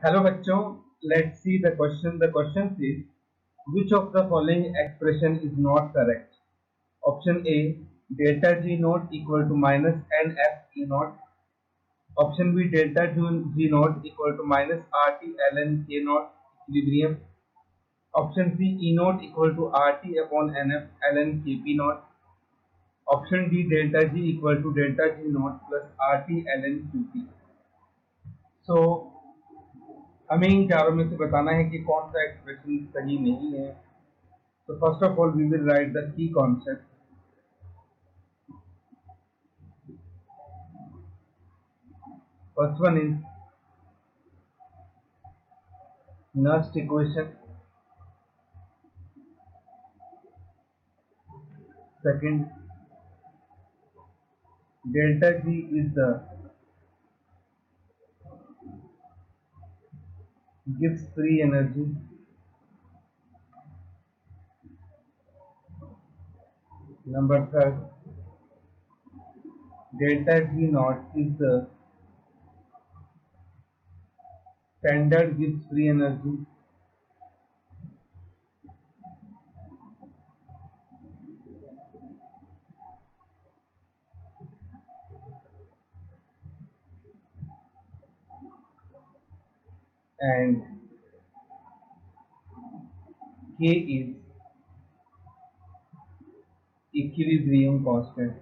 Hello बच्चों, let's see the question. The question is which of the following expression is not correct? Option A, delta G naught equal to minus NF E naught. Option B, delta G naught equal to minus RT ln K naught equilibrium. Option C, E naught equal to RT upon NF ln Kp naught. Option D, delta G equal to delta G naught plus RT ln Qp. So हमें इन चारों में से बताना है कि कौन सा expression सही नहीं है. So first of all, we will write the key concept. First one is Nernst equation. Second, delta G is the Gibbs free energy. Number third, delta G naught is the standard Gibbs free energy. And K is equilibrium constant.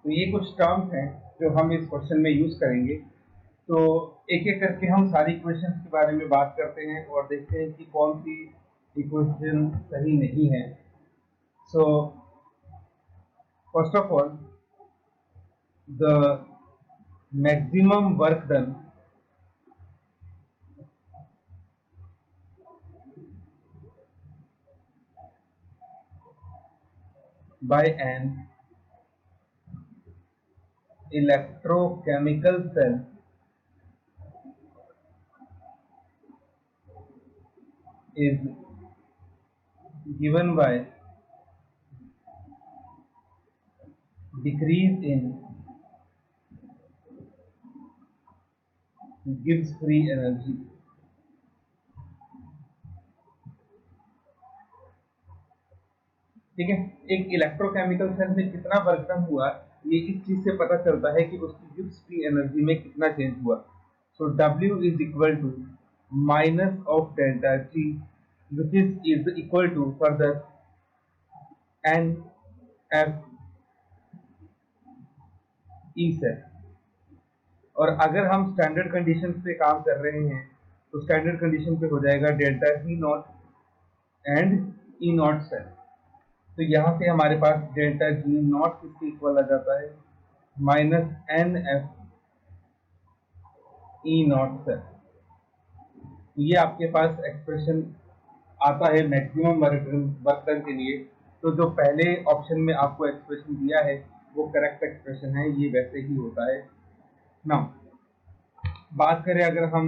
तो ये कुछ terms हैं जो हम इस question में use करेंगे. तो एक एक करके हम सारी इक्वेशंस के बारे में बात करते हैं और देखते हैं कि कौन सी इक्वेशन सही नहीं है. So first of all, the maximum work done by an electrochemical cell is given by decrease in Gibbs free energy. ठीक है, एक इलेक्ट्रोकेमिकल सेल में कितना वर्क डन हुआ ये इस चीज से पता चलता है कि उसकी गिब्स फ्री एनर्जी में कितना चेंज हुआ. So W is equal to minus of delta G which is equal to further N F E cell. और अगर हम स्टैंडर्ड कंडीशन पे काम कर रहे हैं तो स्टैंडर्ड कंडीशन पे हो जाएगा delta G not and E not cell. तो यहाँ से हमारे पास डेल्टा G नॉट किसके इक्वल आ जाता है, minus NF E not cell. ये आपके पास एक्सप्रेशन आता है मैक्सिमम वर्क डन के लिए. तो जो पहले ऑप्शन में आपको एक्सप्रेशन दिया है वो करेक्ट एक्सप्रेशन है, ये वैसे ही होता है. नाउ बात करें अगर हम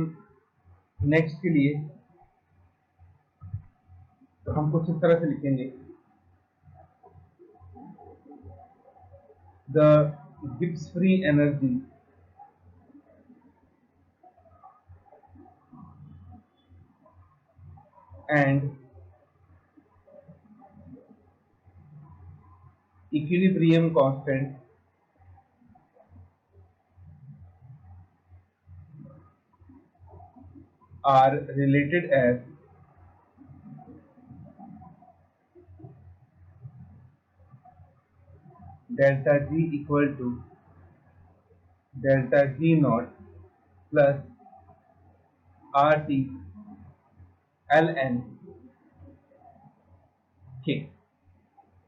नेक्स्ट के लिए, तो हम कुछ इस तरह से लिखेंगे, the Gibbs free energy and equilibrium constant are related as delta G equal to delta G naught plus RT ln K.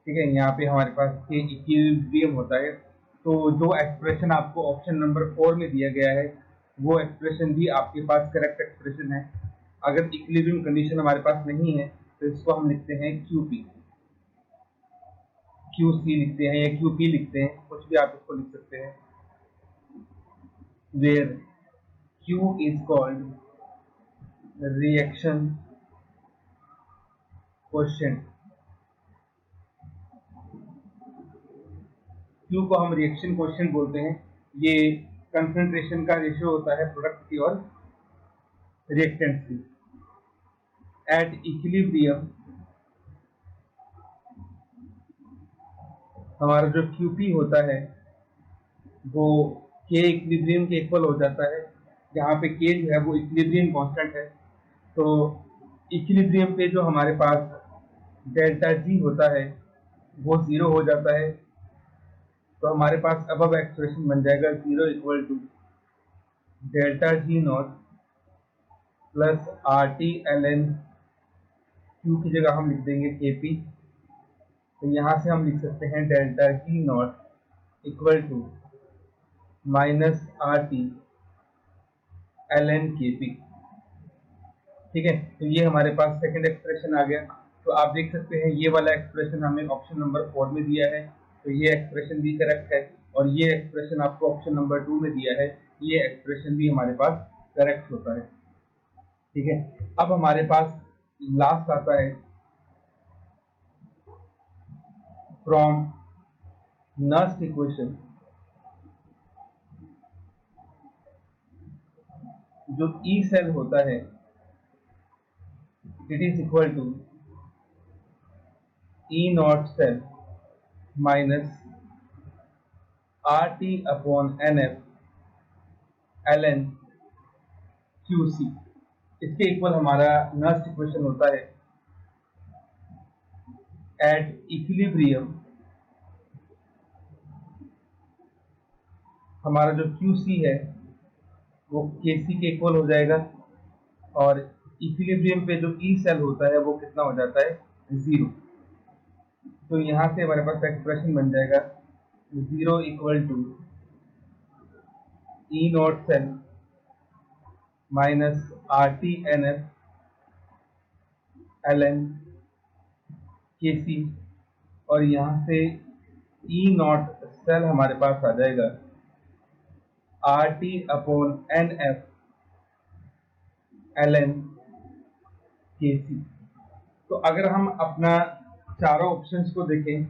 ठीक है, यहाँ पे हमारे पास K इक्विलिब्रियम होता है. तो जो एक्सप्रेशन आपको ऑप्शन नंबर 4 में दिया गया है वो एक्सप्रेशन भी आपके पास करेक्ट एक्सप्रेशन है. अगर इक्विलिब्रियम कंडीशन हमारे पास नहीं है तो इसको हम लिखते हैं QP, QC लिखते हैं या QP लिखते हैं, कुछ भी आप इसको लिख सकते हैं. where Q is called reaction quotient Q को हम रिएक्शन कोएफिशिएंट बोलते हैं। ये कंसंट्रेशन का रेशियो होता है प्रोडक्ट की और रिएक्टेंट्स की। एट इक्विलिब्रियम हमारा जो QP होता है वो K इक्विलिब्रियम के इक्वल हो जाता है, जहाँ पे K जो है वो इक्विलिब्रियम कांस्टेंट है। तो इक्विलिब्रियम पे जो हमारे पास डेल्टा G होता है वो 0 हो जाता है। तो हमारे पास अब एक्सप्रेशन बन जाएगा 0 equal to delta G not plus RT ln Q की जगह हम लिख देंगे KP। तो यहाँ से हम लिख सकते हैं delta G not equal to minus RT ln KP। ठीक है, तो ये हमारे पास सेकंड एक्सप्रेशन आ गया। तो आप देख सकते हैं ये वाला एक्सप्रेशन हमें ऑप्शन नंबर 4 में दिया है, तो ये एक्सप्रेशन भी करेक्ट है। और ये एक्सप्रेशन आपको ऑप्शन नंबर 2 में दिया है, ये एक्सप्रेशन भी हमारे पास करेक्ट होता है। ठीक है, अब हमारे पास लास्ट आता है फ्रॉम नर्स इक्वेशन, जो ई सेल होता है it is equal to E not cell minus RT upon NF ln QC। इसके इक्वल हमारा नर्स इक्वेशन होता है एट इक्विलिब्रियम हमारा जो QC है वो KC के इक्वल हो जाएगा, और इक्विलिब्रियम पे जो ई सेल होता है वो कितना हो जाता है 0। तो यहाँ से हमारे पास एक्सप्रेशन बन जाएगा 0 equal to E not cell minus RT NF ln KC, और यहाँ से ई नॉट सेल हमारे पास आ जाएगा RT upon NF ln KC। तो अगर हम अपना चारों ऑप्शंस को देखें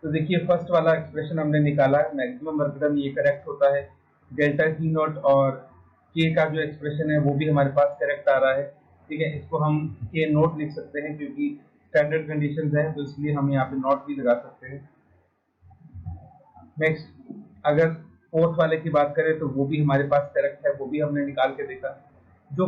तो देखिए फर्स्ट वाला एक्सप्रेशन हमने निकाला, मैक्सिमम वर्क डन, ये करेक्ट होता है। डेल्टा G नॉट और K का जो एक्सप्रेशन है वो भी हमारे पास करेक्ट आ रहा है। ठीक है, इसको हम K नोट लिख सकते हैं क्योंकि स्टैंडर्ड कंडीशंस है, तो इसलिए हम यहाँ पे नोट भी लगा सकते हैं। नेक्स्ट, अगर फोर्थ वाले की बात करें तो वो भी हमारे पास करेक्ट है, वो भी हमने निकाल के देखा। जो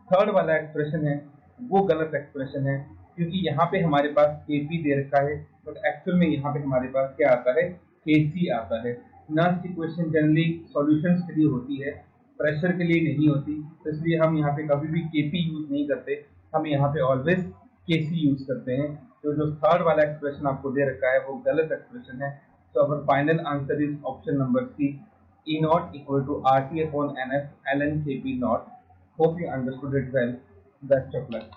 थर्ड वाला एक्सप्रेशन है वो गलत एक्सप्रेशन है, क्योंकि यहाँ पे हमारे पास KP दे रखा है, बट एक्चुअल में यहाँ पे हमारे पास क्या आता है, KC आता है। नर्स इक्वेशन जनरली सॉल्यूशंस के लिए होती है, प्रेशर के लिए नहीं होती, तो इसलिए हम यहाँ पे कभी भी KP यूज नहीं करते, हम यहाँ पे ऑलवेज KC यूज करते हैं। तो जो थर्ड वाला एक्सप्रेशन आपको दे रखा है वो गलत एक्सप्रेशन है। So our final answer is option number C, E naught equal to RT upon NF ln KP naught. Hope you understood it well. Best of luck.